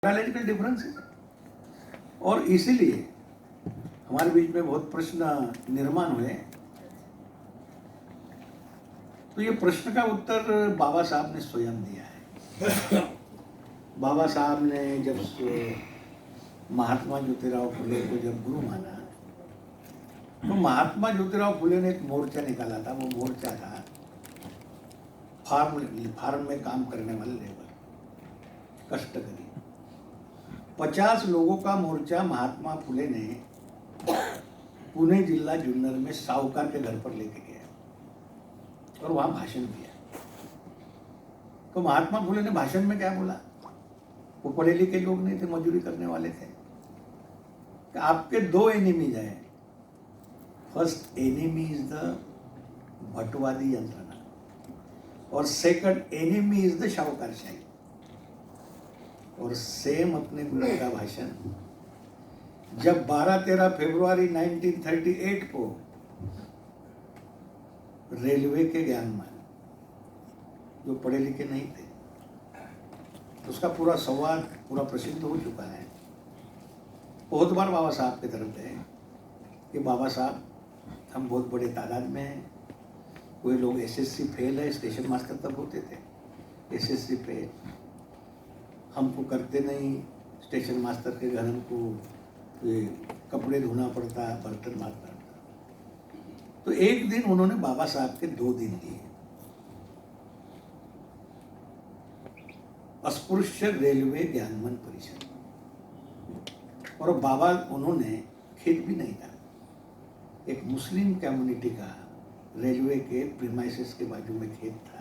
Biological difference है और इसीलिए हमारे बीच में बहुत प्रश्न निर्माण हुए। तो ये प्रश्न का उत्तर बाबा साहब ने स्वयं दिया है। बाबा साहब ने जब महात्मा ज्योतिराव फुले को जब गुरु माना तो महात्मा ज्योतिराव फुले ने एक मोर्चा निकाला था। वो मोर्चा था फार्म में काम करने वाले लेबर, कष्टकरी। 50 लोगों का मोर्चा महात्मा फुले ने पुणे जिला जुन्नर में साहूकार के घर पर लेके गया और वहां भाषण दिया। तो महात्मा फुले ने भाषण में क्या बोला? वो पढ़े लिखे लोग नहीं थे, मजदूरी करने वाले थे। कि आपके दो एनिमीज हैं। फर्स्ट एनिमी इज द भटवादी यंत्रणा और सेकंड एनिमी इज द शाहूकारशाही। और सेम अपने गुरु का भाषण जब 12-13 फरवरी 1938 को रेलवे के ज्ञानमान जो पढ़े लिखे नहीं थे, उसका पूरा संवाद पूरा प्रसिद्ध हो चुका है। बहुत बार बाबा साहब की तरफ गए कि बाबा साहब हम बहुत बड़े तादाद में हैं। कोई लोग एसएससी फेल है, स्टेशन मास्टर तक होते थे, एसएससी फेल, हमको करते नहीं स्टेशन मास्टर के घर, हमको कपड़े धोना पड़ता, बर्तन मारना पड़ता। तो एक दिन उन्होंने बाबा साहब के 2 दिन दिए। अस्पृश्य रेलवे ज्ञानमन परिषद, और बाबा उन्होंने खेत भी नहीं था, एक मुस्लिम कम्युनिटी का रेलवे के प्रीमाइसेस के बाजू में खेत था,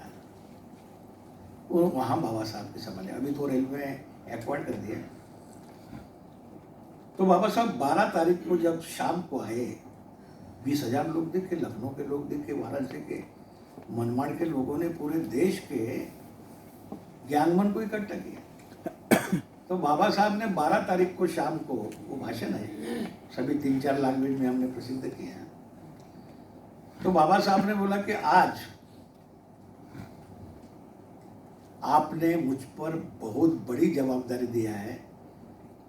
वहां बाबा साहब के संभाले। अभी तो रेलवे एक्वायर्ड कर दिया। तो बाबा साहब 12 तारीख को जब शाम को आए, 20,000 लोग दिखे, लखनऊ के लोग दिखे, वाराणसी के, मनमाड़ के लोगों ने पूरे देश के ज्ञानमन को इकट्ठा किया। तो बाबा साहब ने 12 तारीख को शाम को, वो भाषण है सभी 3-4 लैंग्वेज में हमने प्रसिद्ध किया। तो बाबा साहब ने बोला कि आज आपने मुझ पर बहुत बड़ी जवाबदारी दिया है,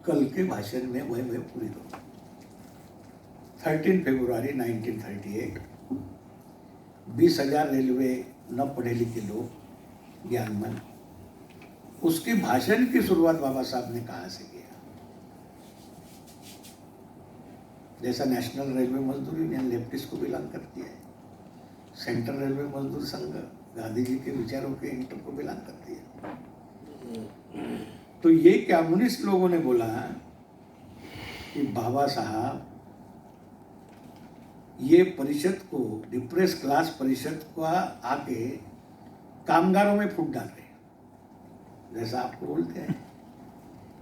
कल के भाषण में वह पूरी करो। 13 फरवरी 1938, 20,000 रेलवे न पढ़े लिखे लोग ज्ञानमन, उसके भाषण की शुरुआत बाबा साहब ने कहाँ से किया? जैसा नेशनल रेलवे मजदूर यूनियन लेफ्टिस्ट को बिलोंग करती है, सेंट्रल रेलवे मजदूर संघ गांधी जी के विचारों के इंटर को बिलोंग करती है। तो ये कम्युनिस्ट लोगों ने बोला कि बाबा साहब ये परिषद को, डिप्रेस क्लास परिषद को आके कामगारों में फूट डाल रहे, जैसा आपको बोलते हैं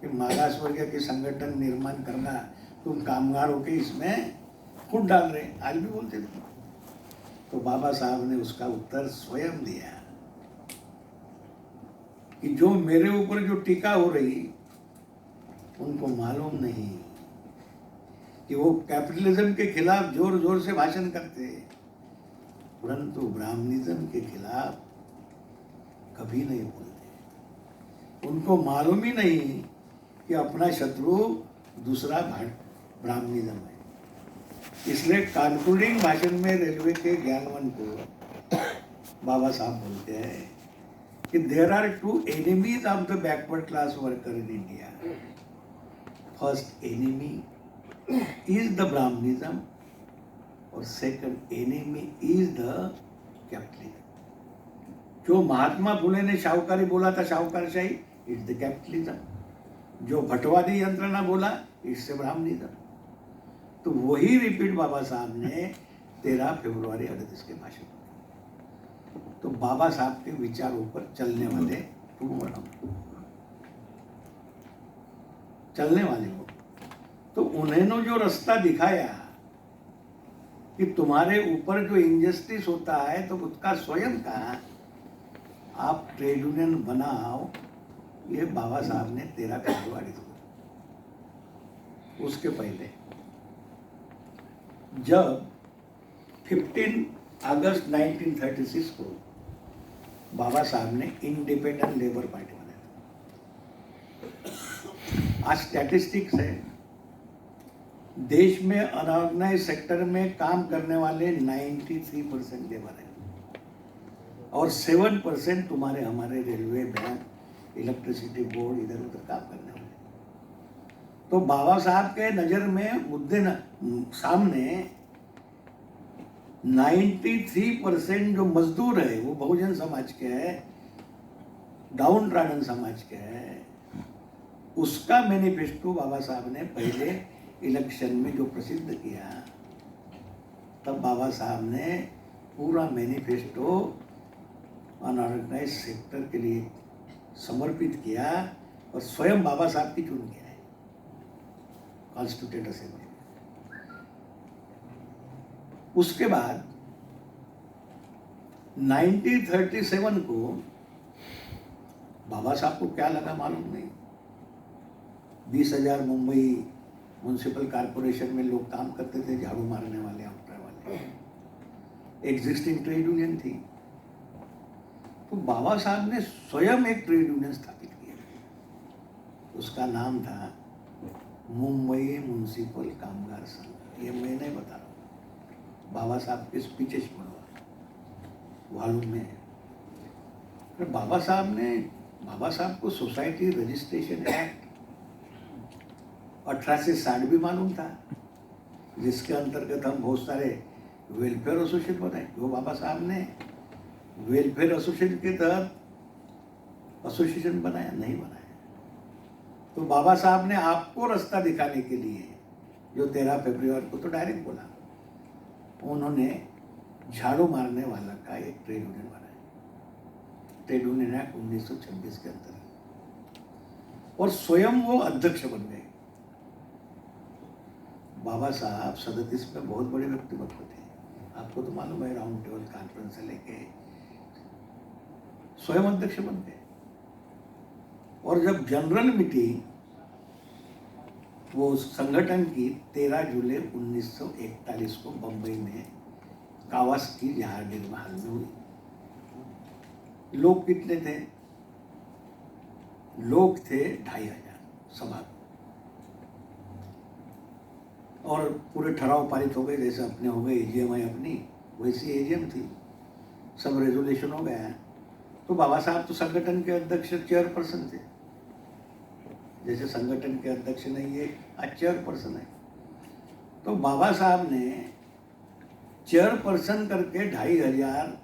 कि मागास वर्ग के संगठन निर्माण करना, तुम कामगारों के इसमें फूट डाल रहे, आज भी बोलते थे। तो बाबा साहब ने उसका उत्तर स्वयं दिया कि जो मेरे ऊपर जो टीका हो रही, उनको मालूम नहीं कि वो कैपिटलिज्म के खिलाफ जोर जोर से भाषण करते, परंतु ब्राह्मणिज्म के खिलाफ कभी नहीं बोलते। उनको मालूम ही नहीं कि अपना शत्रु दूसरा ब्राह्मणिज्म है। इसलिए कंक्लूडिंग भाषण में रेलवे के ज्ञानमन को बाबा साहब बोलते हैं कि there are 2 enemies of the backward class worker in India. First enemy is the Brahminism और second enemy is the capitalism. जो महात्मा फुले ने शाहूकारी बोला था, शाहूकारशाही, इट्स द कैपिटलिज्म। जो भटवादी यंत्रणा बोला, इट्स द ब्राह्मणिज्म। तो वही रिपीट बाबा साहब ने 13 फरवरी 38 के भाषण में। तो बाबा साहब के विचारों पर चलने वाले हो, तो उन्होंने जो रास्ता दिखाया कि तुम्हारे ऊपर जो इंजस्टिस होता है तो उसका स्वयं का आप ट्रेड यूनियन बनाओ, ये बाबा साहब ने 13 फरवरी को। उसके पहले जब 15 अगस्त 1936 को बाबा साहब ने इंडिपेंडेंट लेबर पार्टी बनाया, आज स्टैटिस्टिक्स है, देश में अनऑर्गेनाइज सेक्टर में काम करने वाले 93% लेबर हैं और 7% तुम्हारे हमारे रेलवे, बैंक, इलेक्ट्रिसिटी बोर्ड इधर उधर काम करने वाले। तो बाबा साहब के नजर में मुद्दे सामने 93% जो मजदूर है वो बहुजन समाज के है, डाउन ट्राडन समाज के है, उसका मैनिफेस्टो बाबा साहब ने पहले इलेक्शन में जो प्रसिद्ध किया, तब बाबा साहब ने पूरा मैनिफेस्टो अनऑर्गेनाइज सेक्टर के लिए समर्पित किया और स्वयं बाबा साहब की चुन किया है कॉन्स्टिट्यूटेड असेंबली। उसके बाद 1937 को बाबा साहब को क्या लगा मालूम नहीं, 20,000 मुंबई म्युनिसिपल कॉरपोरेशन में लोग काम करते थे, झाड़ू मारने वाले, ऑक्ट्रा वाले, एग्जिस्टिंग ट्रेड यूनियन थी। तो बाबा साहब ने स्वयं एक ट्रेड यूनियन स्थापित किया, उसका नाम था मुंबई म्युनिसिपल कामगार संघ। ये मैं नहीं बता रहा हूँ, बाबा साहब के स्पीचेस पढ़ो, मालूम में है। फिर बाबा साहब को सोसाइटी रजिस्ट्रेशन एक्ट 1860 भी मालूम था, जिसके अंतर्गत हम बहुत सारे वेलफेयर एसोसिएशन बनाए। जो बाबा साहब ने वेलफेयर एसोसिएशन के तहत एसोसिएशन बनाया? नहीं बनाया। तो बाबा साहब ने आपको रास्ता दिखाने के लिए जो 13 फरवरी को तो डायरेक्ट बोला, उन्होंने झाड़ू मारने वाला का एक ट्रेड यूनियन बनाया, ट्रेड यूनियन एक्ट 1926 के अंतर्गत, और स्वयं वो अध्यक्ष बन गए। बाबा साहब 37 में बहुत बड़े व्यक्तित्व थे, आपको तो मालूम है, राउंड टेबल कॉन्फ्रेंस से लेके स्वयं अध्यक्ष बन गए। और जब जनरल मीटिंग वो संगठन की 13 जुलाई 1941 को बंबई में कावास्की जहांगीर महल में हुई, लोग कितने थे? लोग थे 2500 सभा, और पूरे ठहराव पारित हो गए, जैसे अपने हो गए एजीएम है अपनी, वैसी एजीएम थी, सब रेजोल्यूशन हो गया। तो बाबा साहब तो संगठन के अध्यक्ष, चेयरपर्सन थे, जैसे संगठन के अध्यक्ष नहीं है, आज चेयरपर्सन है। तो बाबा साहब ने चेयरपर्सन करके 2500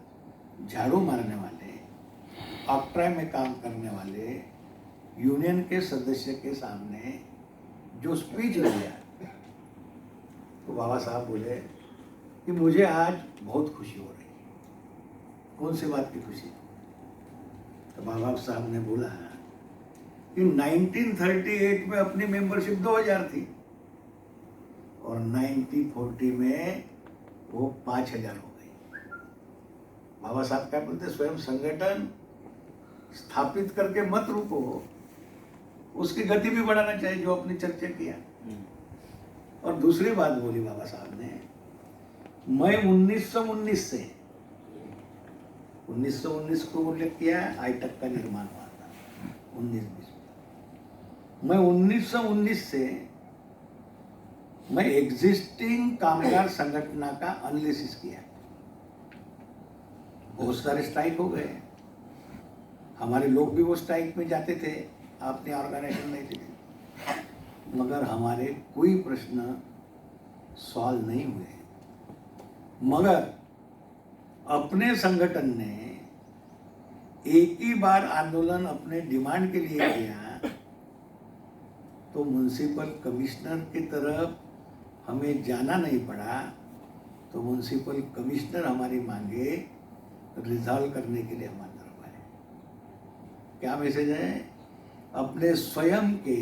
झाड़ू मारने वाले, ऑक्ट्रा में काम करने वाले यूनियन के सदस्य के सामने जो स्पीच दिया, तो बाबा साहब बोले कि मुझे आज बहुत खुशी हो रही है। कौन सी बात की खुशी? तो बाबा साहब ने बोला कि 1938 में अपनी मेंबरशिप 2000 थी और 1940 में वो 5000 हो गई। बाबा साहब क्या बोलते, स्वयं संगठन स्थापित करके मत रुको, उसकी गति भी बढ़ाना चाहिए, जो अपनी चर्चा किया। और दूसरी बात बोली बाबा साहब ने, मैं 1919 से 1919 को उल्लेख किया, आईटक का निर्माण हुआ था 1920 में। मैं 1919 से मैं एग्जिस्टिंग कामगार संगठन का एनालिसिस किया, बहुत सारे स्ट्राइक हो गए, हमारे लोग भी वो स्ट्राइक में जाते थे, आपने ऑर्गेनाइजेशन नहीं थी, मगर हमारे कोई प्रश्न सॉल्व नहीं हुए। मगर अपने संगठन ने एक ही बार आंदोलन अपने डिमांड के लिए किया, तो म्युनिसिपल कमिश्नर की तरफ हमें जाना नहीं पड़ा, तो म्युनिसिपल कमिश्नर हमारी मांगे रिजॉल्व करने के लिए हमारे तरफ आए। क्या मैसेज है? अपने स्वयं के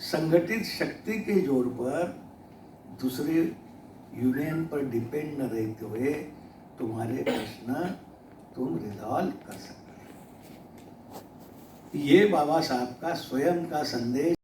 संगठित शक्ति के जोर पर दूसरे यूनियन पर डिपेंड न रहते हुए तुम्हारे प्रश्न तुम रिजॉल्व कर सकते हो। ये बाबा साहब का स्वयं का संदेश